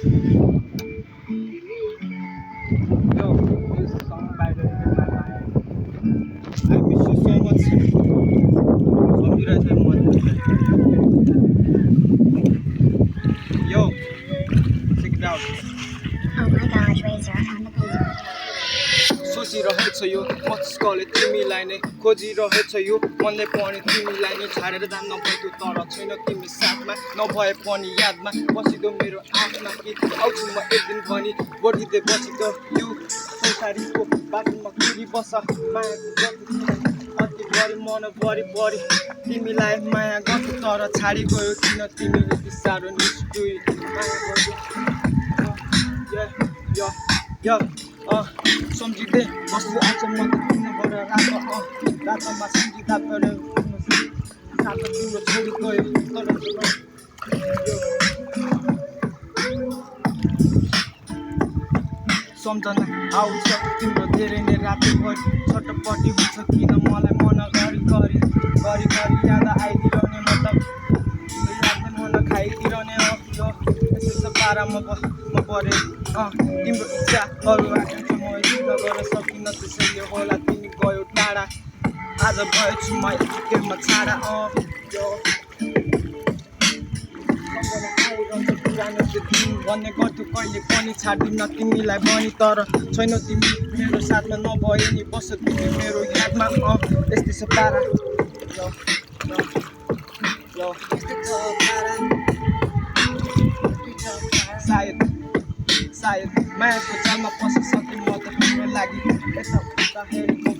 Yo, this song by the I miss you so much. सम्झिरहेछ म Yo, check it out. Oh my gosh, Razor, on the page. सोचिरहेछ यो मस्कले तिमीलाई नै खोजिरहेछ यो मनले पनि तिमीलाई नै छाडेर जान नभएको तर छैन तिमी साथमा नभए पनि यादमा बसिदो मेरो आँखमा कि आउँछु म एक दिन भनी बढिँदै बसिदो यो संसारीको बाटोमा कुरी बस मायाको अति बढी मन बढी तिमीलाई माया गर्छु तर छाडी गयो किन तिमीले यति साह्रो निष्ठुरी माया गर्छु सम्झिँदै बस्छु आज म त तिमीबाट रातमा सम्झिँदा पऱ्यो सातो तिम्रो छोडी गयो तर सम्झना आउँछ तिम्रो धेरै नै रातैभरि छटपट्टि हुन्छ किन मलाई मन गरी याद आइदिरहने मतलब यादले मन खाइदिरहने यो यसो पारामा म परेँ तिम्रो इच्छाहरू आकाङ्क्षा म युद्ध गर्न सकिनँ त्यसैले होला तिमी गयो टाढा आज भएछु म एकेमा छाडा यो सम्झना आइरहन्छ पुरानो त्यो दिन भन्ने गर्थ्यो कहिले पनि छाड्दिनँ तिमीलाई भनी तर छैनौ तिमी मेरो साथमा नभए नि बस तिमी मेरो यादमा यस्तै छ पारा यो यस्तै छ पारा सायद मायाको जालमा पसिसकेँ म त तिम्रो लागि यता उता हेरेको